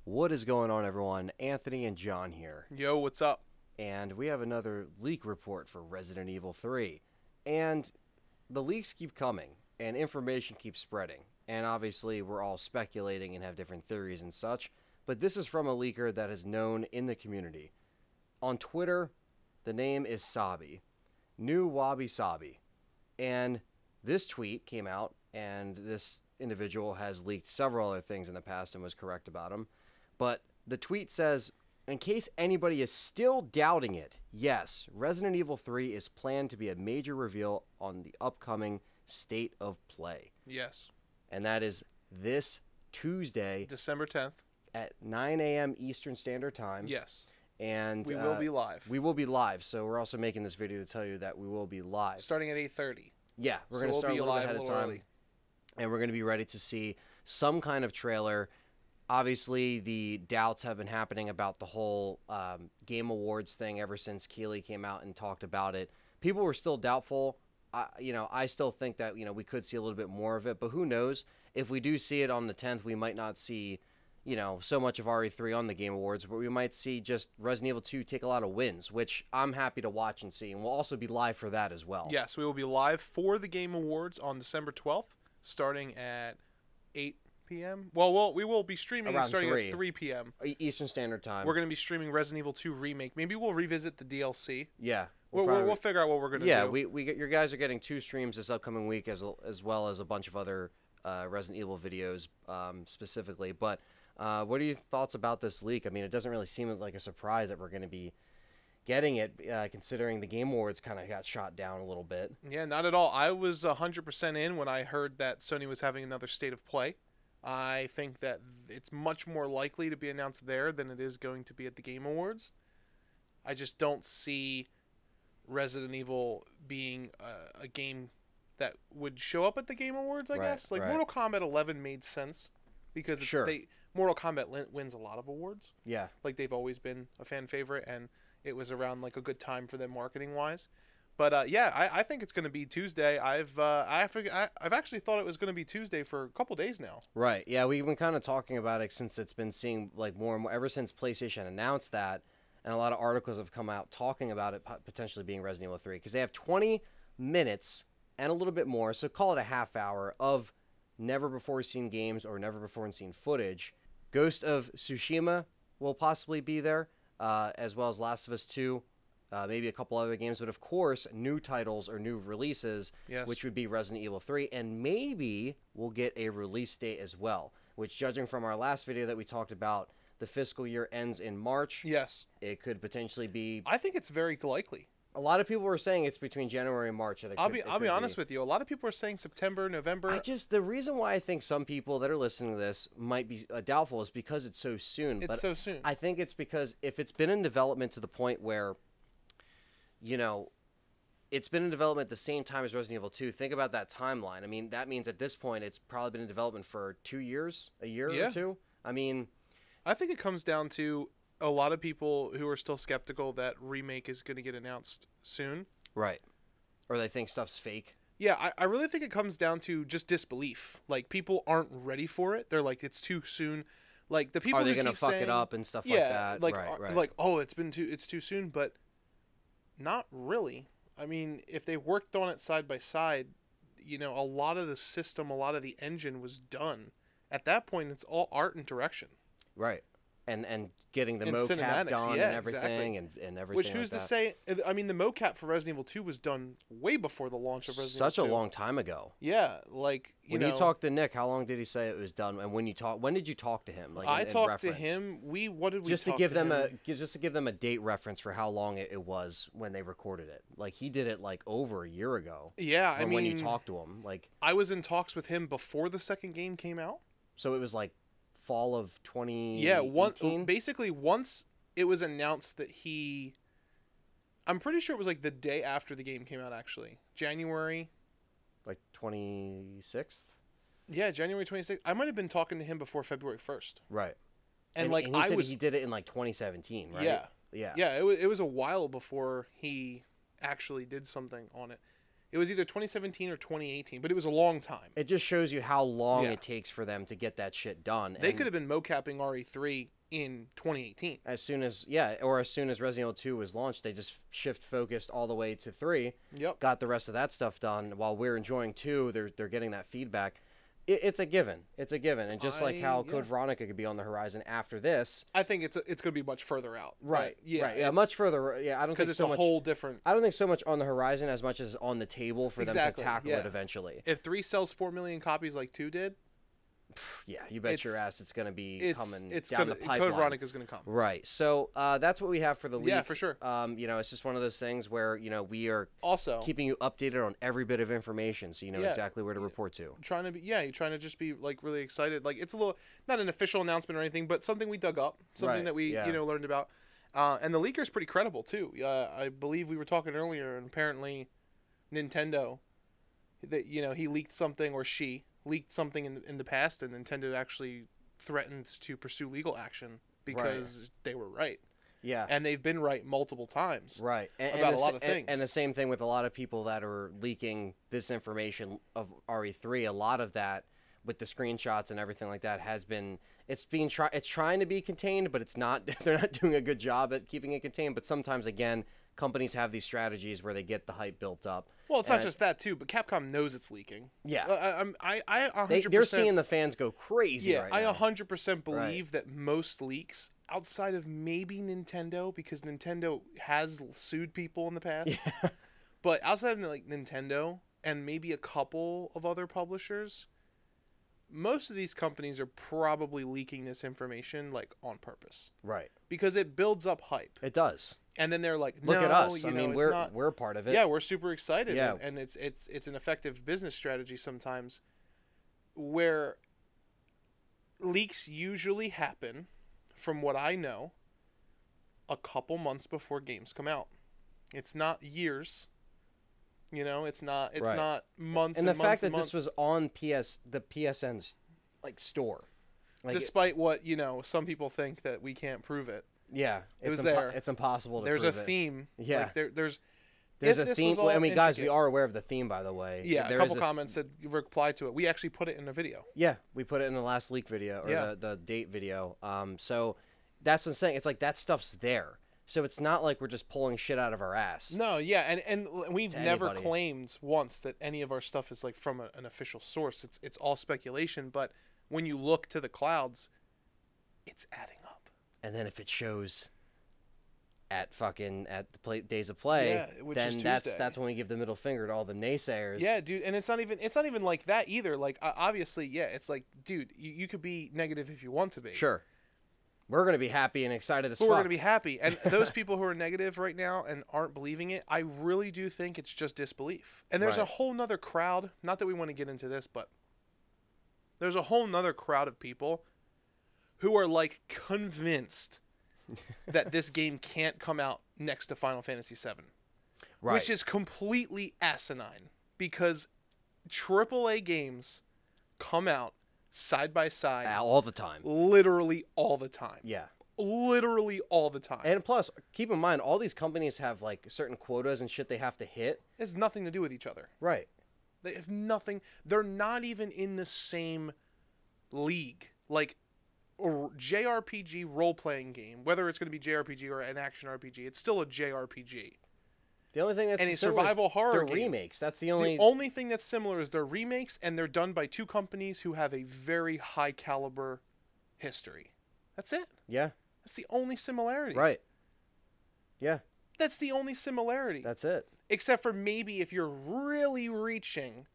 What is going on, everyone? Anthony and John here. Yo, what's up? And we have another leak report for Resident Evil 3. And the leaks keep coming, and information keeps spreading. And obviously, we're all speculating and have different theories and such. But this is from a leaker that is known in the community. On Twitter, the name is Sabi. New Wabi Sabi. And this tweet came out, and this individual has leaked several other things in the past and was correct about them. But the tweet says, in case anybody is still doubting it, yes, Resident Evil 3 is planned to be a major reveal on the upcoming State of Play. Yes. And that is this Tuesday, December 10th. at 9 a.m. Eastern Standard Time. Yes. And We will be live. We will be live, so we're also making this video to tell you that we will be live. Starting at 8:30. Yeah, we're So going to we'll start be a little bit live ahead a of little time. early. And we're going to be ready to see some kind of trailer. Obviously, the doubts have been happening about the whole Game Awards thing ever since Keighley came out and talked about it. People were still doubtful. I still think that we could see a little bit more of it, but who knows? If we do see it on the 10th, we might not see so much of RE3 on the Game Awards, but we might see just Resident Evil 2 take a lot of wins, which I'm happy to watch and see, and we'll also be live for that as well. Yes, we will be live for the Game Awards on December 12th, starting at 8 p.m. Well, we will be streaming Around starting 3. at 3 p.m. Eastern Standard Time. We're going to be streaming Resident Evil 2 Remake. Maybe we'll revisit the DLC. Yeah. We'll figure out what we're going to do. Yeah, we get, your guys are getting 2 streams this upcoming week as well as a bunch of other Resident Evil videos specifically. But what are your thoughts about this leak? I mean, it doesn't really seem like a surprise that we're going to be getting it, considering the Game Awards kind of got shot down a little bit. Yeah, not at all. I was 100% in when I heard that Sony was having another State of Play. I think that it's much more likely to be announced there than it is going to be at the Game Awards. I just don't see Resident Evil being a game that would show up at the Game Awards, I guess. Like, right. Mortal Kombat 11 made sense because Mortal Kombat wins a lot of awards. Yeah. Like, they've always been a fan favorite, and it was around, like, a good time for them marketing-wise. But, yeah, I think it's going to be Tuesday. I've actually thought it was going to be Tuesday for a couple days now. Right. Yeah, we've been kind of talking about it since it's been seeing, like, more and more, ever since PlayStation announced that, and a lot of articles have come out talking about it potentially being Resident Evil 3, because they have 20 minutes and a little bit more, so call it a half hour, of never-before-seen games or never-before-seen footage. Ghost of Tsushima will possibly be there, as well as Last of Us 2, maybe a couple other games, but of course, new titles or new releases, Yes. which would be Resident Evil 3, and maybe we'll get a release date as well, which, judging from our last video that we talked about, the fiscal year ends in March. Yes. It could potentially be... I think it's very likely. A lot of people were saying it's between January and March. I'll be honest with you. A lot of people are saying September, November. The reason why I think some people that are listening to this might be doubtful is because it's so soon. It's so soon. I think it's because if it's been in development to the point where, it's been in development at the same time as Resident Evil 2, think about that timeline. I mean, that means at this point it's probably been in development for 2 years, a year or two. I mean... I think it comes down to a lot of people who are still skeptical that Remake is going to get announced soon. Right. Or they think stuff's fake. Yeah, I really think it comes down to just disbelief. Like, people aren't ready for it. They're like, it's too soon. Like, the people Are they going to fuck it up and stuff like that? Like, right. like, oh, it's too soon, but not really. I mean, if they worked on it side by side, a lot of the system, a lot of the engine was done. At that point, it's all art and direction. Right. And getting the And mocap cinematics, done yeah, and everything exactly. and everything. Which, who's like to that. say? I mean, the mocap for Resident Evil 2 was done way before the launch of Resident Such Evil 2. a long time ago. Yeah, like, When you talked to Nick, how long did he say it was done? And when did you talk to him? Like, I in talked to reference? him. What did we just to talk give them him? just to give them a date reference for how long it was when they recorded it. Like, he did it like over a year ago. Yeah, I mean, when you talked to him, like, I was in talks with him before the second game came out. so it was like fall of 2018? Yeah, basically once it was announced that I'm pretty sure it was like the day after the game came out, actually. January. Like 26th? Yeah, January 26th. I might have been talking to him before February 1st. Right. And like, he I said was... he did it in like 2017, right? Yeah. Yeah. Yeah, it was a while before he actually did something on it. It was either 2017 or 2018, but it was a long time. It just shows you how long Yeah. it takes for them to get that shit done. They could have been mocapping RE3 in 2018. As soon as Resident Evil 2 was launched, they just shift focused all the way to 3. Yep. Got the rest of that stuff done while we're enjoying 2. They're getting that feedback. It's a given. It's a given. And just like how Code Veronica could be on the horizon after this, I think it's going to be much further out. right? Yeah, right. Yeah, much further. Yeah, I don't think because it's so a much. whole different. I don't think so much on the horizon as much as on the table for them to Exactly, tackle yeah. it eventually. If 3 sells 4 million copies like 2 did, Yeah, you bet your ass it's going to be coming it's down gonna, the pipeline. Code Veronica is going to come. Right. So that's what we have for the leak. Yeah, for sure. It's just one of those things where we are Also, keeping you updated on every bit of information, so you know Yeah. exactly where to report to. you're trying to just be like really excited. Like it's a little, not an official announcement or anything, but something we dug up, something Right, that we yeah. learned about. And the leaker's pretty credible too. I believe we were talking earlier, and apparently Nintendo, that he leaked something, or she leaked something in the past, and Nintendo actually threatened to pursue legal action because they were right. Yeah. And they've been right multiple times. Right. About a lot of things. And the same thing with a lot of people that are leaking this information of RE3. A lot of that with the screenshots and everything like that it's trying to be contained, but it's not. They're not doing a good job at keeping it contained. But sometimes, again, companies have these strategies where they get the hype built up. Well, it's not just that too, but Capcom knows it's leaking. Yeah. I 100%. They're seeing the fans go crazy. Yeah, right I now. 100% believe that most leaks, outside of maybe Nintendo, because Nintendo has sued people in the past. Yeah. But outside of like Nintendo and maybe a couple of other publishers, most of these companies are probably leaking this information like on purpose, Right. because it builds up hype. It does. And then they're like, Look at us. I it's mean, not. we're a part of it. Yeah, we're super excited. Yeah. And it's an effective business strategy sometimes, where leaks usually happen, from what I know, a couple months before games come out. It's not years. It's not Right. not months. And the fact that months. this was on the PSN's store, like Despite what some people think that we can't prove it. yeah, it was impo- there. It's impossible to There's a prove it. theme. Yeah. Like there's There's if a this theme. was Well, all I mean, guys, we intricate- are aware of the theme, by the way. Yeah, There a is couple comments said reply to it. We actually put it in a video. Yeah, we put it in the last leak video or Yeah. the date video. So that's what I'm saying. It's like that stuff's there. So it's not like we're just pulling shit out of our ass. No, yeah, and we've To never anybody. claimed once that any of our stuff is like from an official source. It's all speculation, but when you look to the clouds, it's adding up. And then if it shows at the days of play, Yeah, which then is that's Tuesday. when we give the middle finger to all the naysayers. Yeah, dude, and it's not even like that either. Like obviously, yeah, it's like, dude, you could be negative if you want to be. Sure. We're gonna be happy and excited as But fuck. we're going to be happy. And those people who are negative right now and aren't believing it, I really do think it's just disbelief. And there's a Right. whole nother crowd, not that we want to get into this, but there's a whole nother crowd of people who are like convinced that this game can't come out next to Final Fantasy VII. right. Which is completely asinine, because AAA games come out side by side all the time. literally all the time. Yeah. Literally all the time. And plus, keep in mind, all these companies have like certain quotas and shit they have to hit. It has nothing to do with each other. Right. They have nothing. They're not even in the same league. Like a JRPG role-playing game, whether it's going to be JRPG or an action RPG, it's still a JRPG. The only thing that's And a similar is survival horror they're game. remakes. That's the The only. only thing that's similar is they're remakes, and they're done by two companies who have a very high caliber history. That's it. Yeah. That's the only similarity. Right. Yeah. That's the only similarity. That's it. Except for maybe if you're really reaching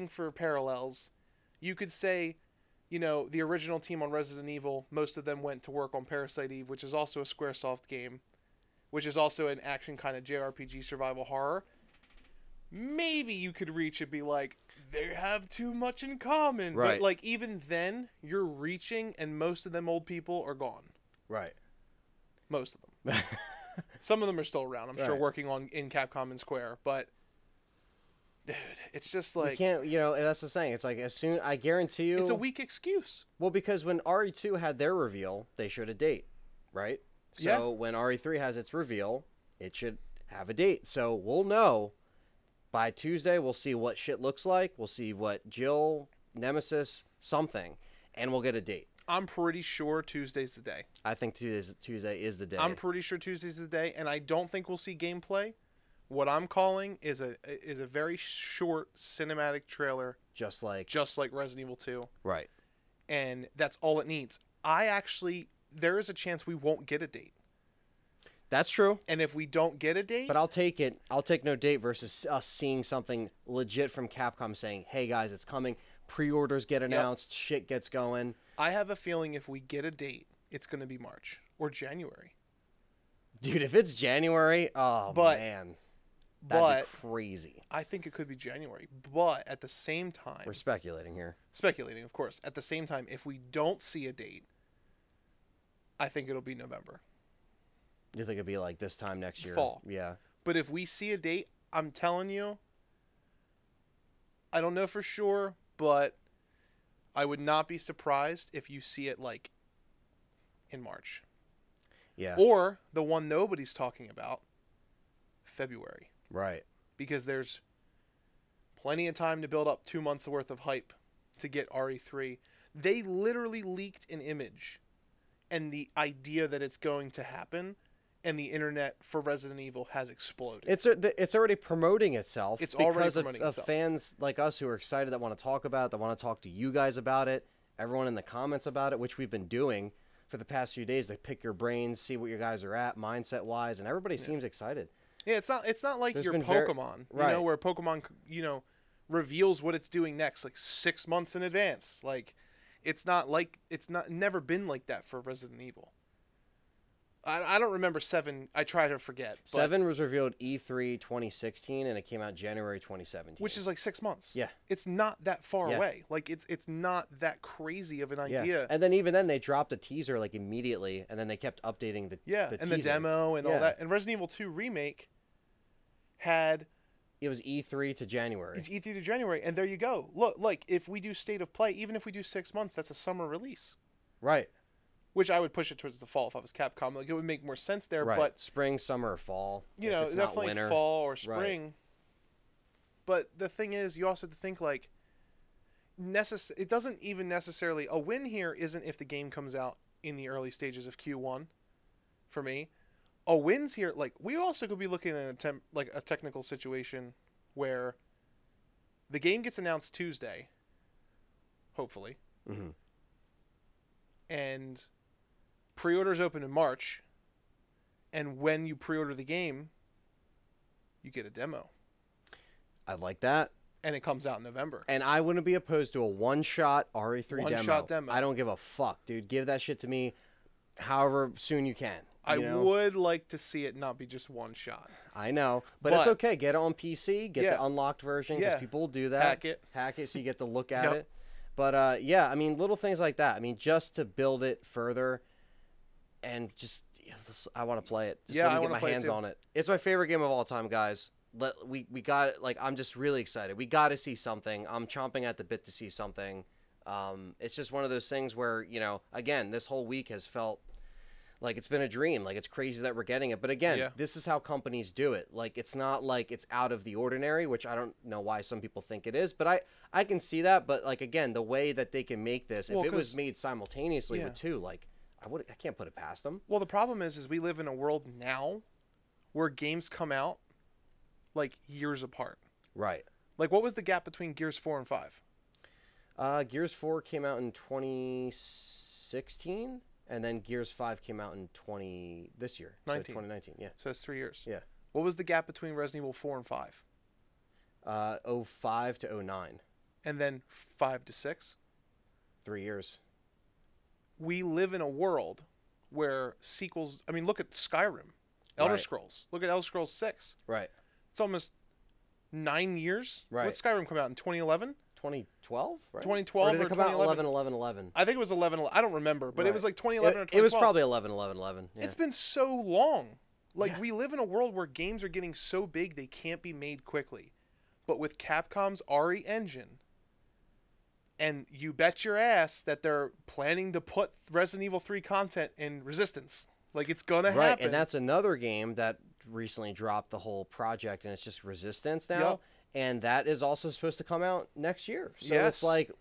for parallels, you could say, the original team on Resident Evil, most of them went to work on Parasite Eve, which is also a Squaresoft game, which is also an action kind of JRPG survival horror. Maybe you could reach and be like, they have too much in common. Right. But like even then, you're reaching, and most of them old people are gone. Right. Most of them. Some of them are still around, I'm sure, Right. working in Capcom and Square, but dude, it's just You like, can't. That's the saying. It's like I guarantee you. it's a weak excuse. Well, because when RE2 had their reveal, they showed a date, right? So Yeah. when RE3 has its reveal, it should have a date. So we'll know by Tuesday. We'll see what shit looks like. We'll see what Jill, Nemesis, something, and we'll get a date. I'm pretty sure Tuesday's the day. I think Tuesday is the day. I'm pretty sure Tuesday's the day, and I don't think we'll see gameplay. What I'm calling is a very short cinematic trailer, just like Resident Evil 2, right. and that's all it needs. There is a chance we won't get a date. That's true. And if we don't get a date, but I'll take it. I'll take no date versus us seeing something legit from Capcom saying, "Hey guys, it's coming." Pre-orders get announced. Yep. Shit gets going. I have a feeling if we get a date, it's going to be March or January. Dude, if it's January, man. That'd be crazy. I think it could be January. But at the same time... We're speculating here. Speculating, of course. At the same time, if we don't see a date, I think it'll be November. You think it'd be like this time next year? Fall. Yeah. But if we see a date, I'm telling you, I don't know for sure, but I would not be surprised if you see it like in March. Yeah. Or the one nobody's talking about, February. Right. Because there's plenty of time to build up 2 months worth of hype to get RE3. They literally leaked an image and the idea that it's going to happen, and the internet for Resident Evil has exploded. It's already promoting itself. It's already promoting itself. Of fans like us who are excited, that want to talk about it, that want to talk to you guys about it, everyone in the comments about it, which we've been doing for the past few days to pick your brains, see what you guys are at mindset-wise, and everybody seems excited. Yeah, it's not like your Pokemon, right. Where Pokemon, reveals what it's doing next like 6 months in advance. Like, it's never been like that for Resident Evil. I don't remember 7. I try to forget. 7 was revealed E3 2016, and it came out January 2017. Which is like 6 months. Yeah. It's not that far away. Like, it's not that crazy of an idea. Yeah. And then even then, they dropped a teaser like immediately, and then they kept updating the and teaser. the demo and all that. And Resident Evil 2 Remake had... It was E3 to January. It's E3 to January, and there you go. Look, like, if we do State of Play, even if we do 6 months, that's a summer release. Right. Which I would push it towards the fall if I was Capcom. Like, it would make more sense there. Right. But spring, summer, or fall. Definitely fall or spring. Right. But the thing is, you also have to think, like, it doesn't even necessarily... A win here isn't if the game comes out in the early stages of Q1, for me. A win's here... Like, we also could be looking at a technical situation where the game gets announced Tuesday, hopefully. Mm-hmm. And... pre-orders open in March, and when you pre-order the game, you get a demo. I like that. And it comes out in November. And I wouldn't be opposed to a one-shot RE3 demo. One-shot demo. I don't give a fuck, dude. Give that shit to me however soon you can. I would like to see it not be just one shot. I know, but it's okay. Get it on PC, get the unlocked version, because people will do that. Hack it so you get to look at it. But, I mean, little things like that. I mean, just to build it further... And just, I want to play it. Just so I can get my hands on it. It's my favorite game of all time, guys. We got it. Like, I'm just really excited. We got to see something. I'm chomping at the bit to see something. It's just one of those things where, again, this whole week has felt like it's been a dream. Like, it's crazy that we're getting it. But again, this is how companies do it. Like, it's not like it's out of the ordinary, which I don't know why some people think it is. But I can see that. But, like, again, the way that they can make this, if it was made simultaneously with 2, like... I can't put it past them. Well, the problem is we live in a world now where games come out like years apart. Right. Like, what was the gap between Gears 4 and 5? Gears 4 came out in 2016, and then Gears 5 came out in this year. 19. So 2019, yeah. So that's 3 years. Yeah. What was the gap between Resident Evil 4 and 5? 05 to 09. And then 5 to 6? 3 years. We live in a world where sequels... I mean, look at Skyrim. Elder Scrolls. Look at Elder Scrolls 6. Right. It's almost 9 years. Right. What Skyrim come out in 2011? 2012, right? 2012 or did it come out 2011? 11. I think it was 11. I don't remember, but it was like 2011 or 2012. It was probably 11. Yeah. It's been so long. Like, we live in a world where games are getting so big they can't be made quickly. But with Capcom's RE engine... And you bet your ass that they're planning to put Resident Evil 3 content in Resistance. Like, it's going to happen. Right, and that's another game that recently dropped the whole project, and it's just Resistance now. Yep. And that is also supposed to come out next year. So it's like,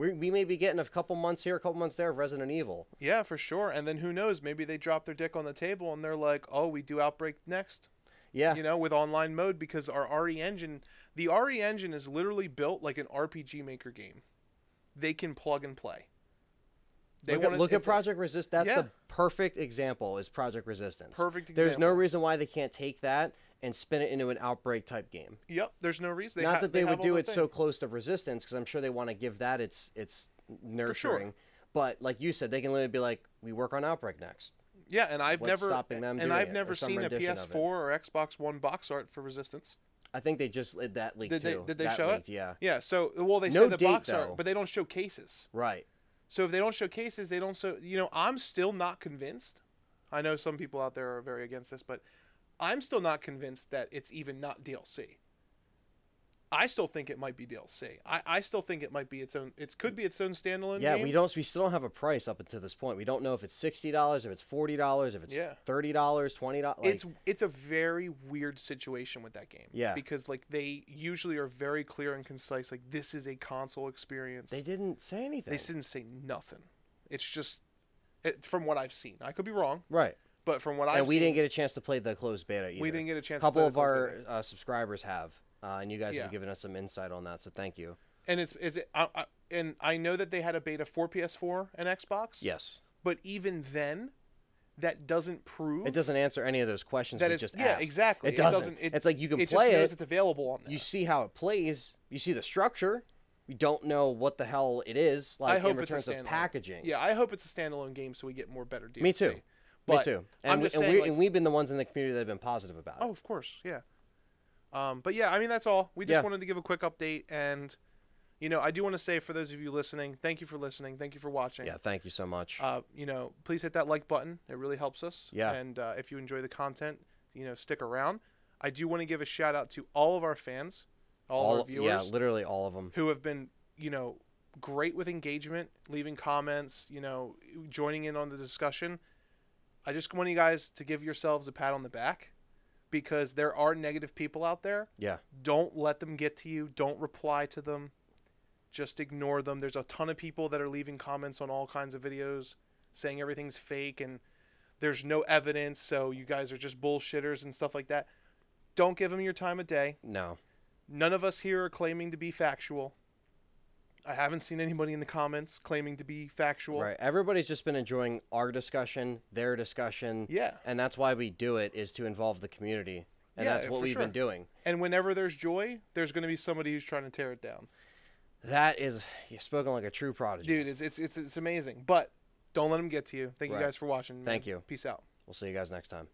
we may be getting a couple months here, a couple months there of Resident Evil. Yeah, for sure. And then who knows? Maybe they drop their dick on the table and they're like, "Oh, we do Outbreak next." Yeah. You know, with online mode, because our RE engine, the RE engine is literally built like an RPG Maker game. They can plug and play. Look at Project Resistance. That's Yeah. the perfect example. Is Project Resistance. Perfect example. There's no reason why they can't take that and spin it into an Outbreak type game. Yep. There's no reason. Not that they would have do all it the so thing. close to Resistance, because I'm sure they want to give that its nurturing. But like you said, they can literally be like, we work on Outbreak next. Yeah, and I've What's never stopping them and doing I've it, never or some seen a rendition of it? PS4 or Xbox One box art for Resistance. I think they just that leaked too. Did they That show leaked, it? Yeah. Yeah. So they No say the date, box though. art, but they don't show cases. Right. So if they don't show cases, they don't show. You know, I'm still not convinced. I know some people out there are very against this, but I'm still not convinced that it's even not DLC. I still think it might be DLC. I still think it might be its own. It could be its own standalone. Yeah, game. we still don't have a price up until this point. We don't know if it's $60, if it's $40, if it's Yeah. $30, $20. It's a very weird situation with that game. Yeah. Because like they usually are very clear and concise. Like, this is a console experience. They didn't say anything. They didn't say nothing. It's just from what I've seen. I could be wrong, Right. but from what I've And we seen, didn't get a chance to play the closed beta either. we didn't get a chance. A couple to of play the closed beta. our subscribers have, and you guys Yeah. have given us some insight on that, so thank you. And and I know that they had a beta for PS4 and Xbox. Yes. But even then, that doesn't prove It doesn't answer any of those questions that we it's just yeah, asked. exactly. It doesn't. It's like you can play just knows it. it's available on there. You see how it plays. You see the structure. You don't know what the hell it is. Like I hope in it's a terms of standalone. packaging. Yeah, I hope it's a standalone game so we get more better DLC. Me too. But Me too. I'm And, just and, saying, we, like, and we've been the ones in the community that have been positive about it. oh, of course, yeah. But yeah, I mean that's all. We just Yeah. wanted to give a quick update, and you know, I do want to say for those of you listening, thank you for listening, thank you for watching. Yeah, thank you so much. You know, please hit that like button. It really helps us. Yeah. And if you enjoy the content, you know, stick around. I do want to give a shout out to all of our fans, all of our viewers. Yeah, literally all of them. Who have been, you know, great with engagement, leaving comments, you know, joining in on the discussion. I just want you guys to give yourselves a pat on the back, because there are negative people out there. Yeah. Don't let them get to you. Don't reply to them. Just ignore them. There's a ton of people that are leaving comments on all kinds of videos saying everything's fake and there's no evidence, so you guys are just bullshitters and stuff like that. Don't give them your time of day. No. None of us here are claiming to be factual. I haven't seen anybody in the comments claiming to be factual. Right. Everybody's just been enjoying our discussion, their discussion. Yeah. And that's why we do it, is to involve the community. And Yeah, that's what for we've sure. been doing. And whenever there's joy, there's going to be somebody who's trying to tear it down. That is, you've spoken like a true prodigy. Dude, it's amazing. But don't let them get to you. Thank you Right. guys for watching. Man. Thank you. Peace out. We'll see you guys next time.